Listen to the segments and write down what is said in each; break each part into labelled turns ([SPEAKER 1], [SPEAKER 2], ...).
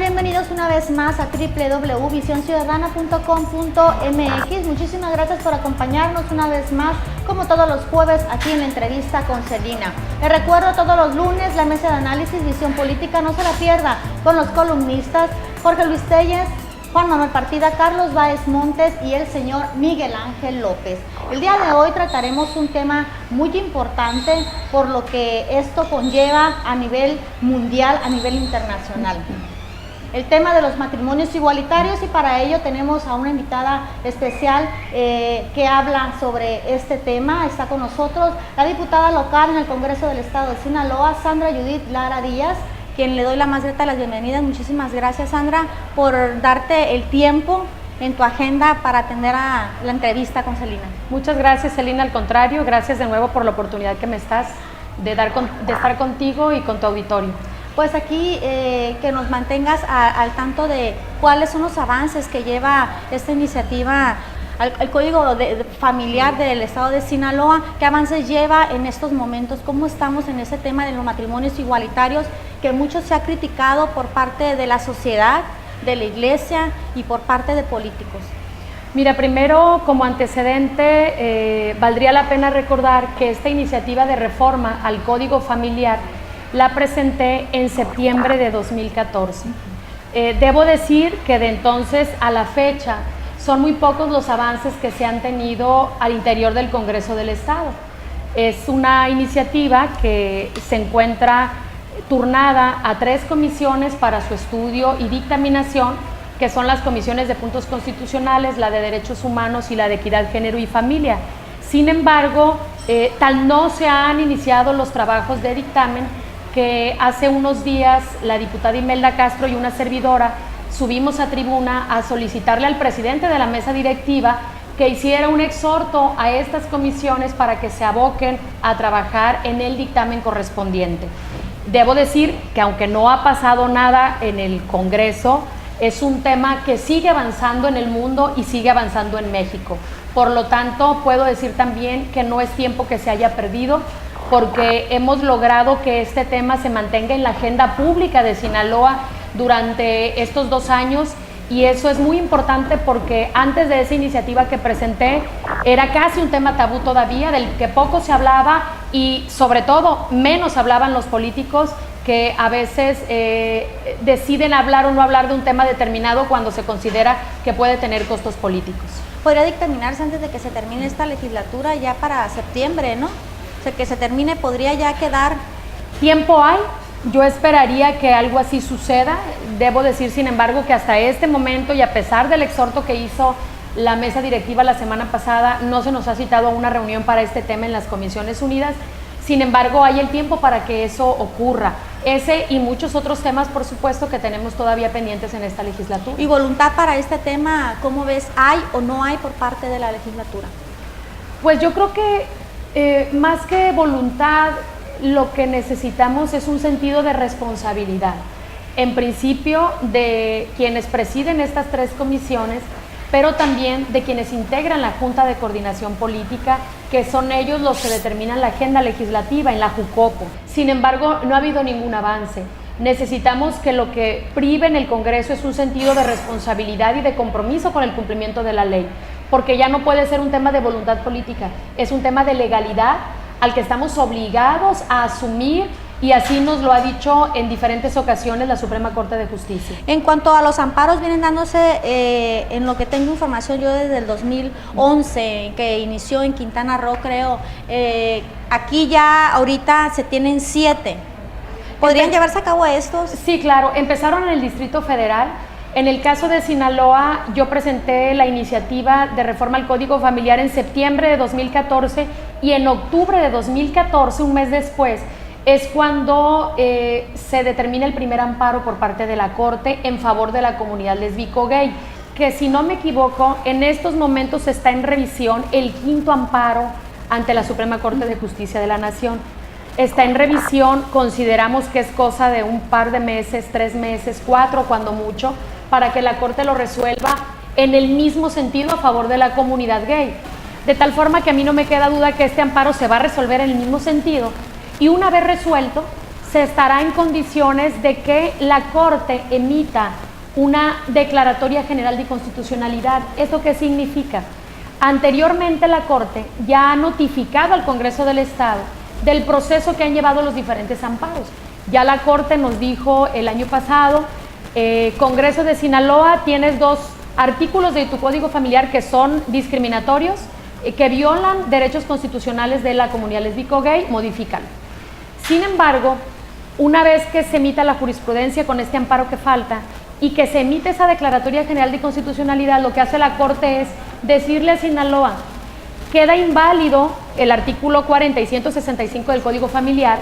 [SPEAKER 1] bienvenidos una vez más a www.visionciudadana.com.mx. Muchísimas gracias por acompañarnos una vez más, como todos los jueves, aquí en la entrevista con Celina. Les recuerdo, todos los lunes, la mesa de análisis Visión Política, no se la pierda, con los columnistas Jorge Luis Telles, Juan Manuel Partida, Carlos Báez Montes y el señor Miguel Ángel López. El día de hoy trataremos un tema muy importante por lo que esto conlleva a nivel mundial, a nivel internacional. El tema de los matrimonios igualitarios, y para ello tenemos a una invitada especial que habla sobre este tema. Está con nosotros la diputada local en el Congreso del Estado de Sinaloa, Sandra Judith Lara Díaz, quien le doy la más grata de las bienvenidas. Muchísimas gracias, Sandra, por darte el tiempo en tu agenda para atender a la entrevista con Celina.
[SPEAKER 2] Muchas gracias, Celina, al contrario, gracias de nuevo por la oportunidad que me estás de estar contigo y con tu auditorio.
[SPEAKER 1] Pues aquí que nos mantengas al tanto de cuáles son los avances que lleva esta iniciativa al Código Familiar del Estado de Sinaloa. ¿Qué avances lleva en estos momentos? ¿Cómo estamos en ese tema de los matrimonios igualitarios que mucho se ha criticado por parte de la sociedad, de la iglesia y por parte de políticos?
[SPEAKER 2] Mira, primero, como antecedente, valdría la pena recordar que esta iniciativa de reforma al Código Familiar la presenté en septiembre de 2014. Debo decir que de entonces a la fecha son muy pocos los avances que se han tenido al interior del Congreso del Estado. Es una iniciativa que se encuentra turnada a 3 comisiones para su estudio y dictaminación, que son las comisiones de puntos constitucionales, la de derechos humanos y la de equidad, género y familia. Sin embargo, tal no se han iniciado los trabajos de dictamen que hace unos días la diputada Imelda Castro y una servidora subimos a tribuna a solicitarle al presidente de la mesa directiva que hiciera un exhorto a estas comisiones para que se aboquen a trabajar en el dictamen correspondiente. Debo decir que aunque no ha pasado nada en el Congreso, es un tema que sigue avanzando en el mundo y sigue avanzando en México. Por lo tanto, puedo decir también que no es tiempo que se haya perdido, porque hemos logrado que este tema se mantenga en la agenda pública de Sinaloa durante estos 2 años, y eso es muy importante porque antes de esa iniciativa que presenté era casi un tema tabú todavía, del que poco se hablaba y sobre todo menos hablaban los políticos, que a veces deciden hablar o no hablar de un tema determinado cuando se considera que puede tener costos políticos.
[SPEAKER 1] Podría dictaminarse antes de que se termine esta legislatura, ya para septiembre, ¿no? O sea, que se termine, podría ya quedar.
[SPEAKER 2] Tiempo hay, yo esperaría que algo así suceda. Debo decir, sin embargo, que hasta este momento, y a pesar del exhorto que hizo la mesa directiva la semana pasada, no se nos ha citado a una reunión para este tema en las Comisiones Unidas. Sin embargo, hay el tiempo para que eso ocurra. Ese y muchos otros temas, por supuesto, que tenemos todavía pendientes en esta legislatura.
[SPEAKER 1] ¿Y voluntad para este tema, cómo ves, hay o no hay por parte de la legislatura?
[SPEAKER 2] Pues yo creo que más que voluntad, lo que necesitamos es un sentido de responsabilidad. En principio, de quienes presiden estas 3 comisiones, pero también de quienes integran la Junta de Coordinación Política, que son ellos los que determinan la agenda legislativa en la JUCOPO. Sin embargo, no ha habido ningún avance. Necesitamos que lo que prive en el Congreso es un sentido de responsabilidad y de compromiso con el cumplimiento de la ley, porque ya no puede ser un tema de voluntad política, es un tema de legalidad al que estamos obligados a asumir, y así nos lo ha dicho en diferentes ocasiones la Suprema Corte de Justicia.
[SPEAKER 1] En cuanto a los amparos, vienen dándose, en lo que tengo información yo, desde el 2011, que inició en Quintana Roo, creo. Aquí ya ahorita se tienen 7. ¿Podrían llevarse a cabo estos?
[SPEAKER 2] Sí, claro, empezaron en el Distrito Federal. En el caso de Sinaloa, yo presenté la iniciativa de reforma al Código Familiar en septiembre de 2014, y en octubre de 2014, un mes después, es cuando se determina el primer amparo por parte de la Corte en favor de la comunidad lésbico-gay, que, si no me equivoco, en estos momentos está en revisión el 5º amparo ante la Suprema Corte de Justicia de la Nación. Está en revisión, consideramos que es cosa de un par de meses, 3 meses, 4 cuando mucho, para que la Corte lo resuelva en el mismo sentido a favor de la comunidad gay. De tal forma que a mí no me queda duda que este amparo se va a resolver en el mismo sentido, y una vez resuelto, se estará en condiciones de que la Corte emita una declaratoria general de inconstitucionalidad. ¿Esto qué significa? Anteriormente la Corte ya ha notificado al Congreso del Estado del proceso que han llevado los diferentes amparos. Ya la Corte nos dijo el año pasado, Congreso de Sinaloa, tienes 2 artículos de tu Código Familiar que son discriminatorios, que violan derechos constitucionales de la comunidad lésbico-gay, modifícalo. Sin embargo, una vez que se emita la jurisprudencia con este amparo que falta y que se emite esa declaratoria general de inconstitucionalidad, lo que hace la Corte es decirle a Sinaloa, queda inválido el artículo 40 y 165 del Código Familiar,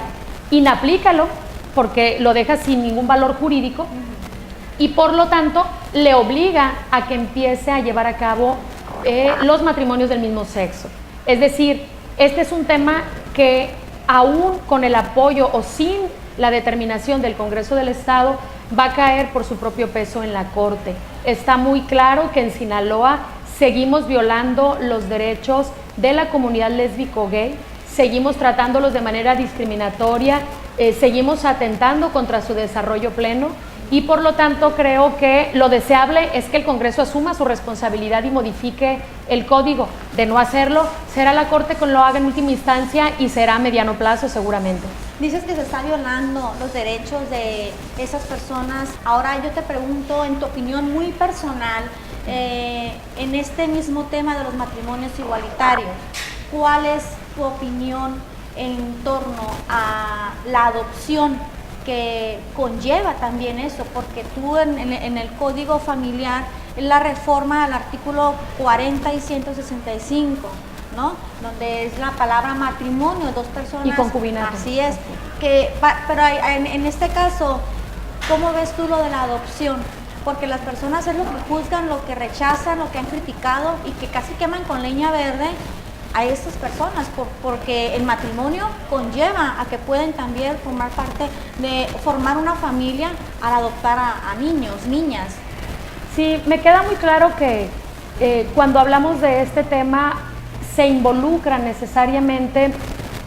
[SPEAKER 2] inaplícalo porque lo deja sin ningún valor jurídico y por lo tanto le obliga a que empiece a llevar a cabo los matrimonios del mismo sexo. Es decir, este es un tema que aún con el apoyo o sin la determinación del Congreso del Estado va a caer por su propio peso en la Corte. Está muy claro que en Sinaloa seguimos violando los derechos de la comunidad lésbico-gay, seguimos tratándolos de manera discriminatoria, seguimos atentando contra su desarrollo pleno y por lo tanto creo que lo deseable es que el Congreso asuma su responsabilidad y modifique el código. De no hacerlo, será la Corte quien lo haga en última instancia y será a mediano plazo seguramente.
[SPEAKER 1] Dices que se está violando los derechos de esas personas. Ahora yo te pregunto, en tu opinión muy personal, en este mismo tema de los matrimonios igualitarios, ¿cuál es tu opinión en torno a la adopción que conlleva también eso? Porque tú en el Código Familiar, en la reforma al artículo 40 y 165, ¿no? Donde es la palabra matrimonio, 2 personas.
[SPEAKER 2] Y concubinato.
[SPEAKER 1] Así es. Pero en este caso, ¿cómo ves tú lo de la adopción? Porque las personas es lo que juzgan, lo que rechazan, lo que han criticado y que casi queman con leña verde a estas personas, porque el matrimonio conlleva a que pueden también formar parte de formar una familia al adoptar a niños, niñas.
[SPEAKER 2] Sí, me queda muy claro que cuando hablamos de este tema se involucra necesariamente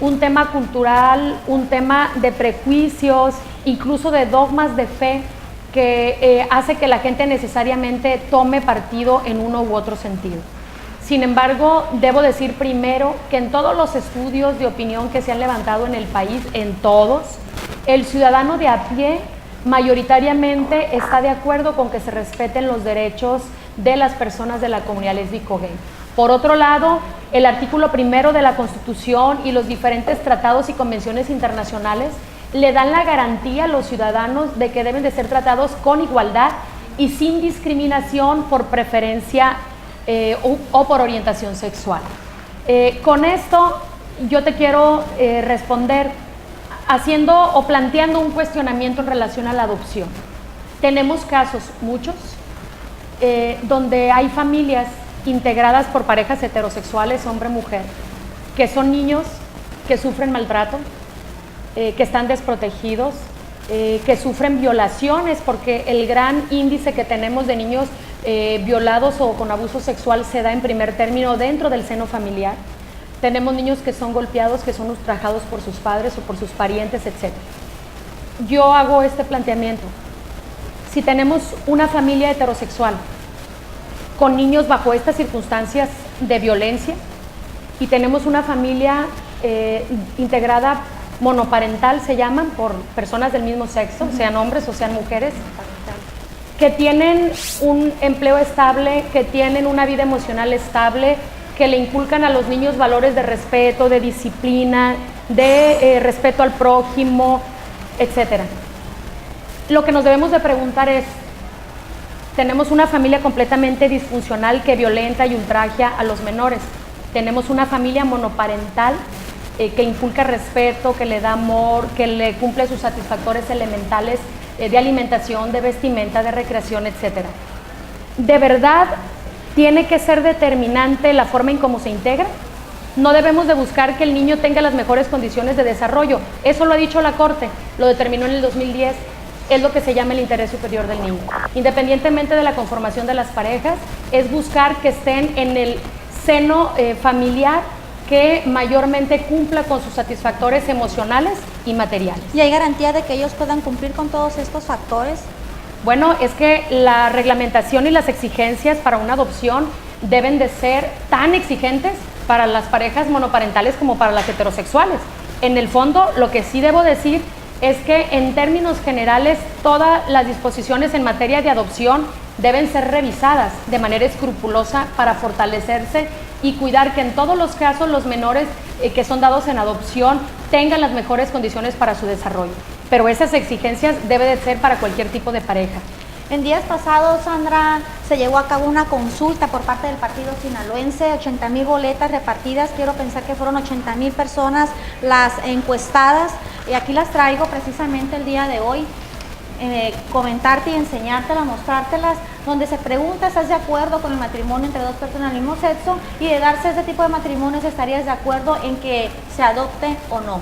[SPEAKER 2] un tema cultural, un tema de prejuicios, incluso de dogmas de fe que hace que la gente necesariamente tome partido en uno u otro sentido. Sin embargo, debo decir primero que en todos los estudios de opinión que se han levantado en el país, en todos, el ciudadano de a pie mayoritariamente está de acuerdo con que se respeten los derechos de las personas de la comunidad lésbico-gay. Por otro lado, el artículo 1 de la Constitución y los diferentes tratados y convenciones internacionales le dan la garantía a los ciudadanos de que deben de ser tratados con igualdad y sin discriminación por preferencia o por orientación sexual. Con esto yo te quiero responder haciendo o planteando un cuestionamiento en relación a la adopción. Tenemos casos, muchos, donde hay familias integradas por parejas heterosexuales, hombre-mujer, que son niños que sufren maltrato, que están desprotegidos, que sufren violaciones, porque el gran índice que tenemos de niños violados o con abuso sexual se da en primer término dentro del seno familiar. Tenemos niños que son golpeados, que son ultrajados por sus padres o por sus parientes, etc. Yo hago este planteamiento. Si tenemos una familia heterosexual con niños bajo estas circunstancias de violencia y tenemos una familia integrada monoparental, se llaman, por personas del mismo sexo, sean hombres o sean mujeres, que tienen un empleo estable, que tienen una vida emocional estable, que le inculcan a los niños valores de respeto, de disciplina, de respeto al prójimo, etc. Lo que nos debemos de preguntar es, tenemos una familia completamente disfuncional que violenta y ultraja a los menores. Tenemos una familia monoparental que inculca respeto, que le da amor, que le cumple sus satisfactores elementales de alimentación, de vestimenta, de recreación, etc. ¿De verdad tiene que ser determinante la forma en cómo se integra? No debemos de buscar que el niño tenga las mejores condiciones de desarrollo. Eso lo ha dicho la Corte, lo determinó en el 2010. Es lo que se llama el interés superior del niño. Independientemente de la conformación de las parejas, es buscar que estén en el seno familiar que mayormente cumpla con sus satisfactores emocionales y materiales.
[SPEAKER 1] ¿Y hay garantía de que ellos puedan cumplir con todos estos factores?
[SPEAKER 2] Bueno, es que la reglamentación y las exigencias para una adopción deben de ser tan exigentes para las parejas monoparentales como para las heterosexuales. En el fondo, lo que sí debo decir es que en términos generales todas las disposiciones en materia de adopción deben ser revisadas de manera escrupulosa para fortalecerse y cuidar que en todos los casos los menores que son dados en adopción tengan las mejores condiciones para su desarrollo. Pero esas exigencias deben de ser para cualquier tipo de pareja.
[SPEAKER 1] En días pasados, Sandra, se llevó a cabo una consulta por parte del partido sinaloense, 80,000 boletas repartidas, quiero pensar que fueron 80,000 personas las encuestadas, y aquí las traigo precisamente el día de hoy, comentarte y enseñártelas, mostrártelas, donde se pregunta, ¿estás de acuerdo con el matrimonio entre dos personas del mismo sexo? Y de darse ese tipo de matrimonios, ¿estarías de acuerdo en que se adopte o no?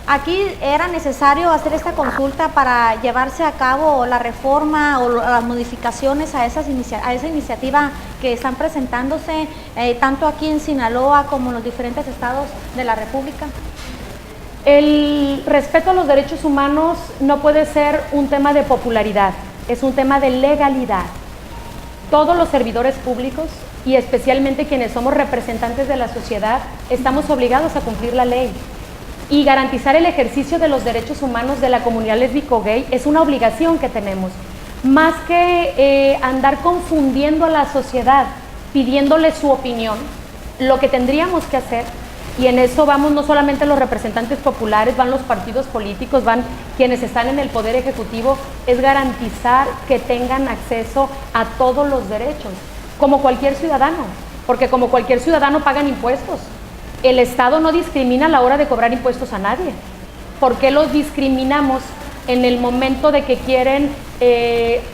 [SPEAKER 1] Aquí era necesario hacer esta consulta para llevarse a cabo la reforma o las modificaciones a esa iniciativa que están presentándose tanto aquí en Sinaloa como en los diferentes estados de la República.
[SPEAKER 2] El respeto a los derechos humanos no puede ser un tema de popularidad, es un tema de legalidad. Todos los servidores públicos y especialmente quienes somos representantes de la sociedad estamos obligados a cumplir la ley. Y garantizar el ejercicio de los derechos humanos de la comunidad lésbico-gay es una obligación que tenemos. Más que andar confundiendo a la sociedad, pidiéndole su opinión, lo que tendríamos que hacer, y en eso vamos no solamente los representantes populares, van los partidos políticos, van quienes están en el Poder Ejecutivo, es garantizar que tengan acceso a todos los derechos, como cualquier ciudadano, porque como cualquier ciudadano pagan impuestos. El Estado no discrimina a la hora de cobrar impuestos a nadie. ¿Por qué los discriminamos en el momento de que quieren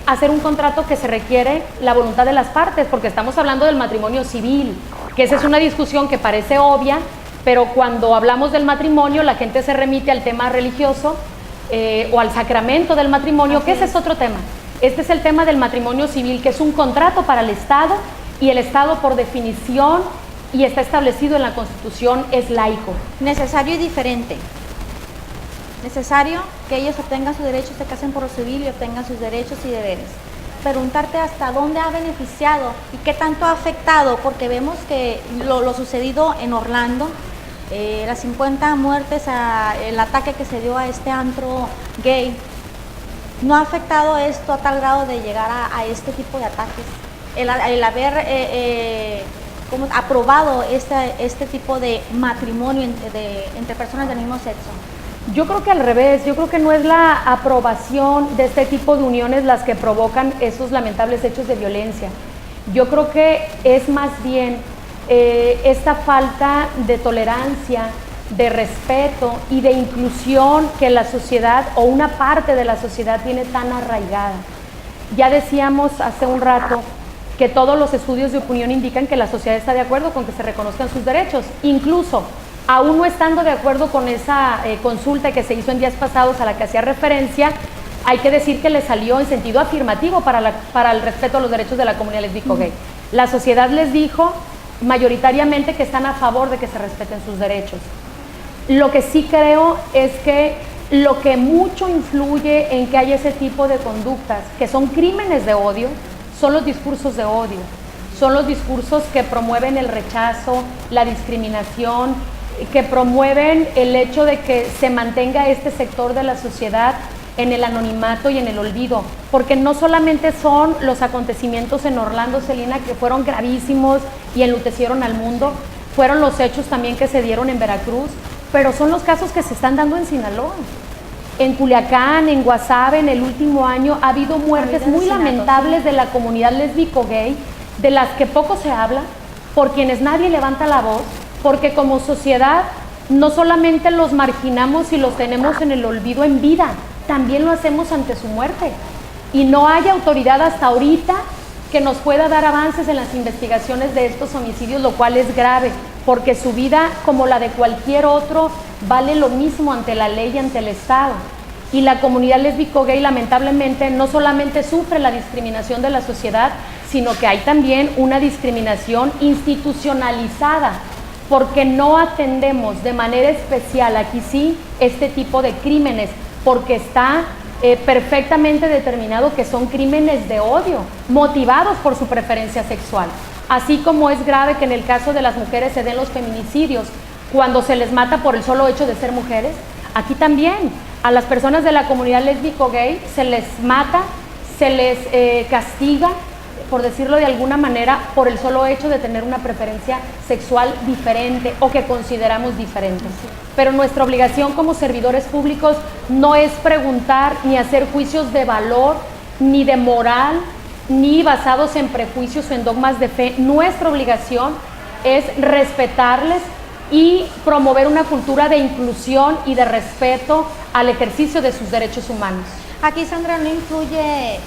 [SPEAKER 2] hacer un contrato que se requiere la voluntad de las partes? Porque estamos hablando del matrimonio civil, que esa es una discusión que parece obvia, pero cuando hablamos del matrimonio la gente se remite al tema religioso o al sacramento del matrimonio, que ese es otro tema. Este es el tema del matrimonio civil, que es un contrato para el Estado, y el Estado por definición, y está establecido en la Constitución, es laico.
[SPEAKER 1] Necesario y diferente. Necesario que ellos obtengan sus derechos, se casen por lo civil y obtengan sus derechos y deberes. Preguntarte hasta dónde ha beneficiado y qué tanto ha afectado, porque vemos que lo sucedido en Orlando, las 50 muertes, el ataque que se dio a este antro gay, ¿no ha afectado esto a tal grado de llegar a este tipo de ataques? El haber aprobado este tipo de matrimonio entre personas del mismo sexo.
[SPEAKER 2] Yo creo que al revés, yo creo que no es la aprobación de este tipo de uniones las que provocan esos lamentables hechos de violencia. Yo creo que es más bien esta falta de tolerancia, de respeto y de inclusión que la sociedad o una parte de la sociedad tiene tan arraigada. Ya decíamos hace un rato que todos los estudios de opinión indican que la sociedad está de acuerdo con que se reconozcan sus derechos, incluso aún no estando de acuerdo con esa consulta que se hizo en días pasados a la que hacía referencia, hay que decir que le salió en sentido afirmativo para el respeto a los derechos de la comunidad lésbico-gay. La sociedad les dijo mayoritariamente que están a favor de que se respeten sus derechos. Lo que sí creo es que lo que mucho influye en que haya ese tipo de conductas, que son crímenes de odio, son los discursos de odio, son los discursos que promueven el rechazo, la discriminación, que promueven el hecho de que se mantenga este sector de la sociedad en el anonimato y en el olvido, porque no solamente son los acontecimientos en Orlando, Celina, que fueron gravísimos y enlutecieron al mundo, fueron los hechos también que se dieron en Veracruz, pero son los casos que se están dando en Sinaloa. En Culiacán, en Guasave, en el último año ha habido muertes muy lamentables de la comunidad lésbico-gay, de las que poco se habla, por quienes nadie levanta la voz, porque como sociedad no solamente los marginamos y los tenemos en el olvido en vida, también lo hacemos ante su muerte. Y no hay autoridad hasta ahorita que nos pueda dar avances en las investigaciones de estos homicidios, lo cual es grave, porque su vida, como la de cualquier otro, vale lo mismo ante la ley y ante el Estado. Y la comunidad lésbico-gay lamentablemente no solamente sufre la discriminación de la sociedad, sino que hay también una discriminación institucionalizada porque no atendemos de manera especial, aquí sí, este tipo de crímenes, porque está perfectamente determinado que son crímenes de odio, motivados por su preferencia sexual. Así como es grave que en el caso de las mujeres se den los feminicidios cuando se les mata por el solo hecho de ser mujeres, aquí también a las personas de la comunidad lésbico-gay se les mata, se les castiga, por decirlo de alguna manera, por el solo hecho de tener una preferencia sexual diferente o que consideramos diferente. Pero nuestra obligación como servidores públicos no es preguntar ni hacer juicios de valor, ni de moral, ni basados en prejuicios o en dogmas de fe. Nuestra obligación es respetarles y promover una cultura de inclusión y de respeto al ejercicio de sus derechos humanos.
[SPEAKER 1] Aquí, Sandra, no influye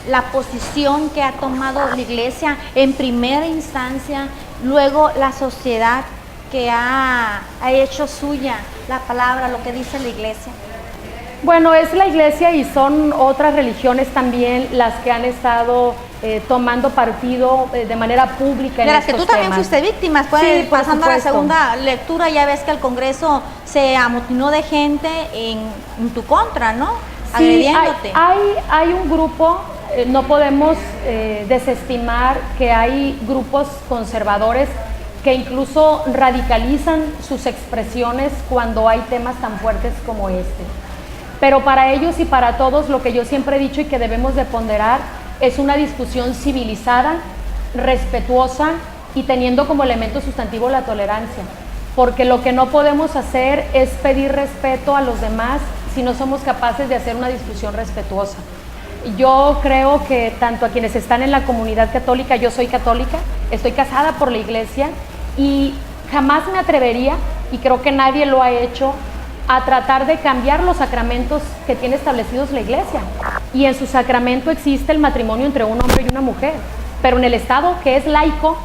[SPEAKER 1] la posición que ha tomado la Iglesia en primera instancia, luego la sociedad que ha hecho suya la palabra, lo que dice la Iglesia.
[SPEAKER 2] Bueno, es la Iglesia y son otras religiones también las que han estado tomando partido de manera pública en
[SPEAKER 1] de las que
[SPEAKER 2] estos
[SPEAKER 1] tú también
[SPEAKER 2] temas.
[SPEAKER 1] fuiste víctima. Pues,
[SPEAKER 2] Sí,
[SPEAKER 1] pasando a la
[SPEAKER 2] supuesto.
[SPEAKER 1] segunda lectura, ya ves que el Congreso se amotinó de gente en tu contra, ¿no?
[SPEAKER 2] Sí,
[SPEAKER 1] Agrediéndote.
[SPEAKER 2] hay un grupo, no podemos desestimar que hay grupos conservadores que incluso radicalizan sus expresiones cuando hay temas tan fuertes como este. Pero para ellos y para todos, lo que yo siempre he dicho y que debemos de ponderar es una discusión civilizada, respetuosa y teniendo como elemento sustantivo la tolerancia. Porque lo que no podemos hacer es pedir respeto a los demás si no somos capaces de hacer una discusión respetuosa. Yo creo que tanto a quienes están en la comunidad católica, yo soy católica, estoy casada por la Iglesia y jamás me atrevería, y creo que nadie lo ha hecho, a tratar de cambiar los sacramentos que tiene establecidos la Iglesia. Y en su sacramento existe el matrimonio entre un hombre y una mujer, pero en el Estado que es laico,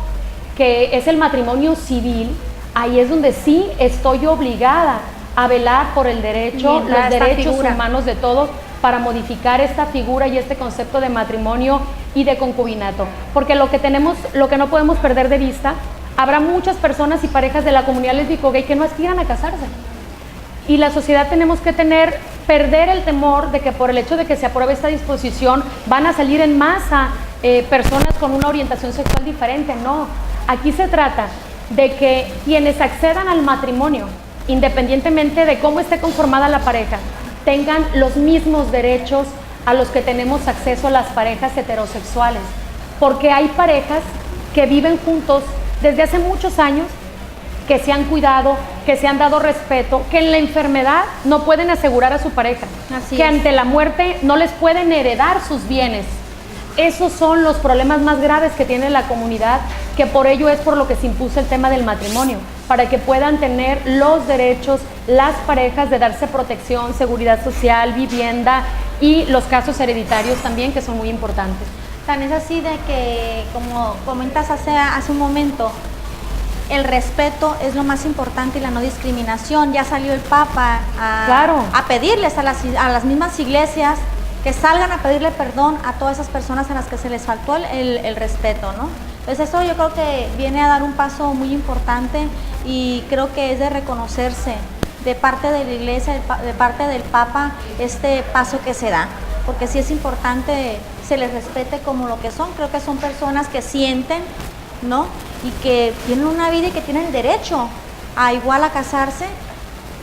[SPEAKER 2] que es el matrimonio civil, ahí es donde sí estoy obligada a velar por el derecho, los derechos humanos de todos, para modificar esta figura y este concepto de matrimonio y de concubinato. Porque lo que no podemos perder de vista, habrá muchas personas y parejas de la comunidad lésbico-gay que no aspiran a casarse. Y la sociedad tenemos que perder el temor de que por el hecho de que se apruebe esta disposición van a salir en masa personas con una orientación sexual diferente. No, aquí se trata de que quienes accedan al matrimonio, independientemente de cómo esté conformada la pareja, tengan los mismos derechos a los que tenemos acceso las parejas heterosexuales. Porque hay parejas que viven juntos desde hace muchos años, que se han cuidado, que se han dado respeto, que en la enfermedad no pueden asegurar a su pareja, que ante la muerte no les pueden heredar sus bienes. Esos son los problemas más graves que tiene la comunidad, que por ello es por lo que se impuso el tema del matrimonio, para que puedan tener los derechos las parejas de darse protección, seguridad social, vivienda y los casos hereditarios también, que son muy importantes.
[SPEAKER 1] Tan es así de que, como comentas hace un momento, el respeto es lo más importante y la no discriminación. Ya salió el Papa a pedirles a las mismas iglesias que salgan a pedirle perdón a todas esas personas a las que se les faltó el respeto, ¿no? Entonces eso yo creo que viene a dar un paso muy importante y creo que es de reconocerse de parte de la Iglesia, de parte del Papa, este paso que se da, porque sí es importante se les respete como lo que son. Creo que son personas que sienten, ¿no? Y que tienen una vida y que tienen derecho a igual a casarse,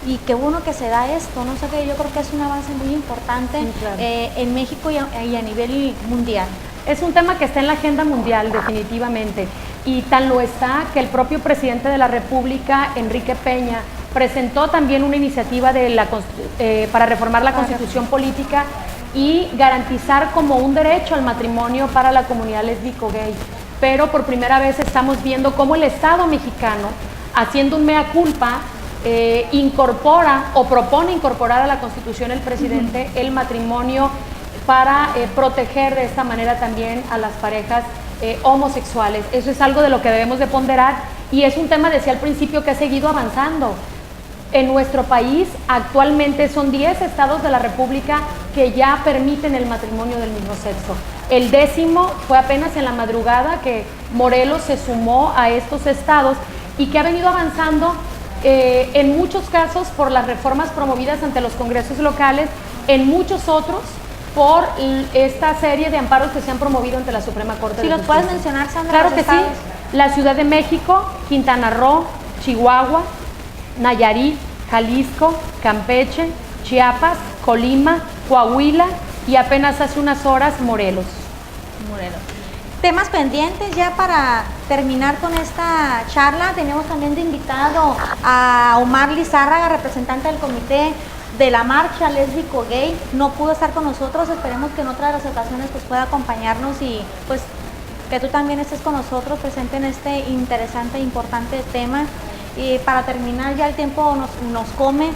[SPEAKER 1] y qué bueno que se da esto, ¿no? O sea, que yo creo que es un avance muy importante, sí, claro, en México y a nivel mundial.
[SPEAKER 2] Es un tema que está en la agenda mundial, definitivamente, y tan lo está que el propio presidente de la República, Enrique Peña, presentó también una iniciativa para reformar la Constitución política y garantizar como un derecho al matrimonio para la comunidad lésbico-gay. Pero por primera vez estamos viendo cómo el Estado mexicano, haciendo un mea culpa, incorpora o propone incorporar a la Constitución el presidente el matrimonio para proteger de esta manera también a las parejas homosexuales. Eso es algo de lo que debemos de ponderar y es un tema, decía al principio, que ha seguido avanzando. En nuestro país actualmente son 10 estados de la República que ya permiten el matrimonio del mismo sexo. El 10º fue apenas en la madrugada que Morelos se sumó a estos estados y que ha venido avanzando en muchos casos por las reformas promovidas ante los congresos locales, en muchos otros por esta serie de amparos que se han promovido ante la Suprema Corte de Justicia.
[SPEAKER 1] ¿Sí los puedes mencionar, Sandra?
[SPEAKER 2] Claro que sí. La Ciudad de México, Quintana Roo, Chihuahua, Nayarit, Jalisco, Campeche, Chiapas, Colima, Coahuila y apenas hace unas horas Morelos.
[SPEAKER 1] Temas pendientes ya para terminar con esta charla. Tenemos también de invitado a Omar Lizárraga, representante del comité de la marcha lésbico gay. No pudo estar con nosotros, esperemos que en otra de las ocasiones pues pueda acompañarnos y pues que tú también estés con nosotros presente en este interesante e importante tema. Y para terminar, ya el tiempo nos come.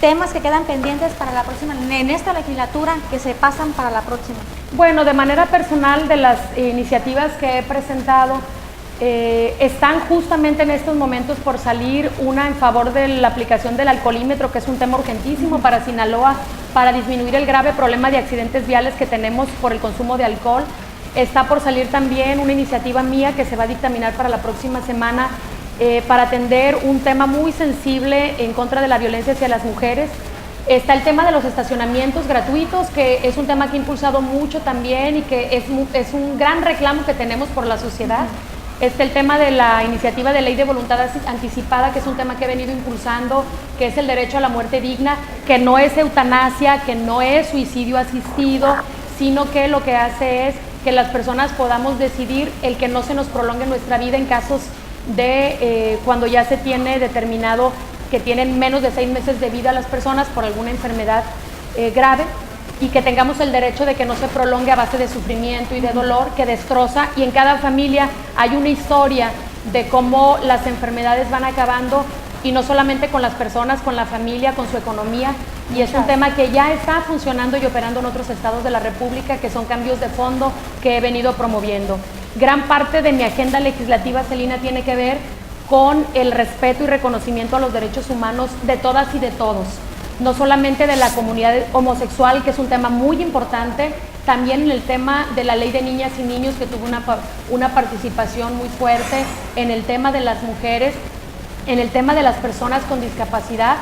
[SPEAKER 1] Temas que quedan pendientes para la próxima, en esta legislatura, que se pasan para la próxima.
[SPEAKER 2] Bueno, de manera personal, de las iniciativas que he presentado, están justamente en estos momentos por salir una en favor de la aplicación del alcoholímetro, que es un tema urgentísimo para Sinaloa, para disminuir el grave problema de accidentes viales que tenemos por el consumo de alcohol. Está por salir también una iniciativa mía que se va a dictaminar para la próxima semana, para atender un tema muy sensible en contra de la violencia hacia las mujeres. Está el tema de los estacionamientos gratuitos, que es un tema que ha impulsado mucho también y que es un gran reclamo que tenemos por la sociedad. Está el tema de la iniciativa de ley de voluntad anticipada, que es un tema que he venido impulsando, que es el derecho a la muerte digna, que no es eutanasia, que no es suicidio asistido, sino que lo que hace es que las personas podamos decidir el que no se nos prolongue nuestra vida en casos de cuando ya se tiene determinado que tienen menos de 6 meses de vida las personas por alguna enfermedad grave, y que tengamos el derecho de que no se prolongue a base de sufrimiento y de dolor que destroza, y en cada familia hay una historia de cómo las enfermedades van acabando, y no solamente con las personas, con la familia, con su economía, y es un tema que ya está funcionando y operando en otros estados de la República, que son cambios de fondo que he venido promoviendo. Gran parte de mi agenda legislativa, Celina, tiene que ver con el respeto y reconocimiento a los derechos humanos de todas y de todos, no solamente de la comunidad homosexual, que es un tema muy importante, también en el tema de la ley de niñas y niños, que tuvo una participación muy fuerte, en el tema de las mujeres, en el tema de las personas con discapacidad,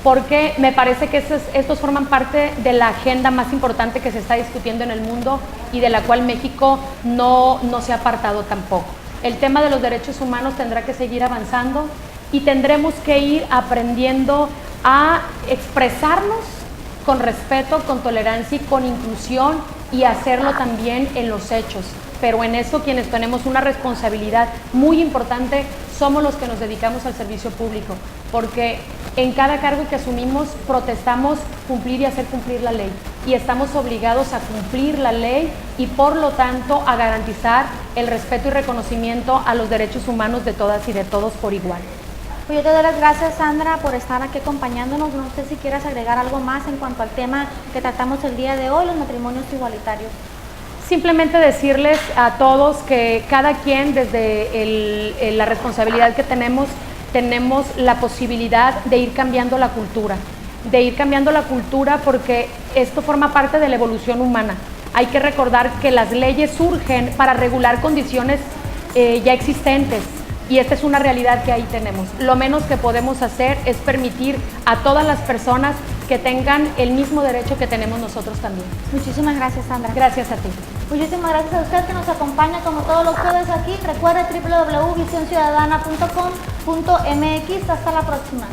[SPEAKER 2] porque me parece que estos forman parte de la agenda más importante que se está discutiendo en el mundo y de la cual México no se ha apartado tampoco. El tema de los derechos humanos tendrá que seguir avanzando y tendremos que ir aprendiendo a expresarnos con respeto, con tolerancia y con inclusión, y hacerlo también en los hechos. Pero en eso quienes tenemos una responsabilidad muy importante somos los que nos dedicamos al servicio público, porque en cada cargo que asumimos protestamos cumplir y hacer cumplir la ley, y estamos obligados a cumplir la ley y por lo tanto a garantizar el respeto y reconocimiento a los derechos humanos de todas y de todos por igual.
[SPEAKER 1] Pues yo te doy las gracias, Sandra, por estar aquí acompañándonos. No sé si quieras agregar algo más en cuanto al tema que tratamos el día de hoy, los matrimonios igualitarios.
[SPEAKER 2] Simplemente decirles a todos que cada quien, desde la responsabilidad que tenemos la posibilidad de ir cambiando la cultura, porque esto forma parte de la evolución humana. Hay que recordar que las leyes surgen para regular condiciones ya existentes, y esta es una realidad que ahí tenemos. Lo menos que podemos hacer es permitir a todas las personas que tengan el mismo derecho que tenemos nosotros también.
[SPEAKER 1] Muchísimas gracias, Sandra.
[SPEAKER 2] Gracias a ti.
[SPEAKER 1] Muchísimas gracias a usted que nos acompaña como todos los jueves aquí. Recuerde www.visionciudadana.com.mx. Hasta la próxima.